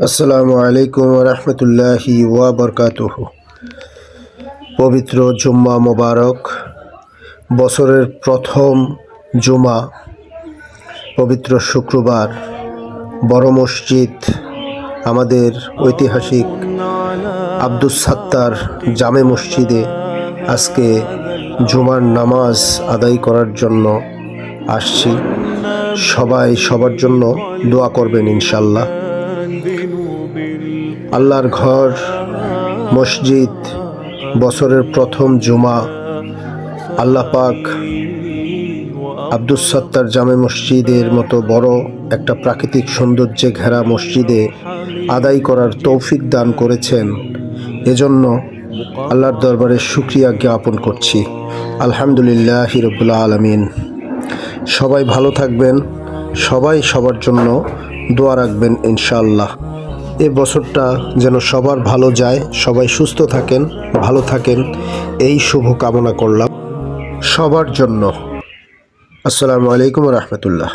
আসসালামু আলাইকুম রহমতুল্লাহি ওয়া বারাকাতুহু। পবিত্র জুম্মা মোবারক, বছরের প্রথম জুমা, পবিত্র শুক্রবার, বড় মসজিদ আমাদের ঐতিহাসিক আব্দুস সাত্তার জামে মসজিদে আজকে জুমার নামাজ আদায় করার জন্য আসছি। সবাই সবার জন্য দোয়া করবেন ইনশাল্লাহ। আল্লাহর ঘর, মসজিদ, বছরের প্রথম জুমা, আল্লাহ পাক আব্দুস সাত্তার জামে মসজিদের মতো বড় একটা প্রাকৃতিক সৌন্দর্যে ঘেরা মসজিদে আদায় করার তৌফিক দান করেছেন। এজন্য আল্লাহর দরবারে শুকরিয়া জ্ঞাপন করছি। আলহামদুলিল্লাহি রাব্বিল আলামিন। সবাই ভালো থাকবেন, সবাই সবার জন্য দোয়া রাখবেন ইনশাআল্লাহ। এ বছরটা যেন সবার ভালো যায়, সবাই সুস্থ থাকেন, ভালো থাকেন, এই শুভ কামনা করলাম সবার জন্য। আসসালামু আলাইকুম রহমতুল্লাহ।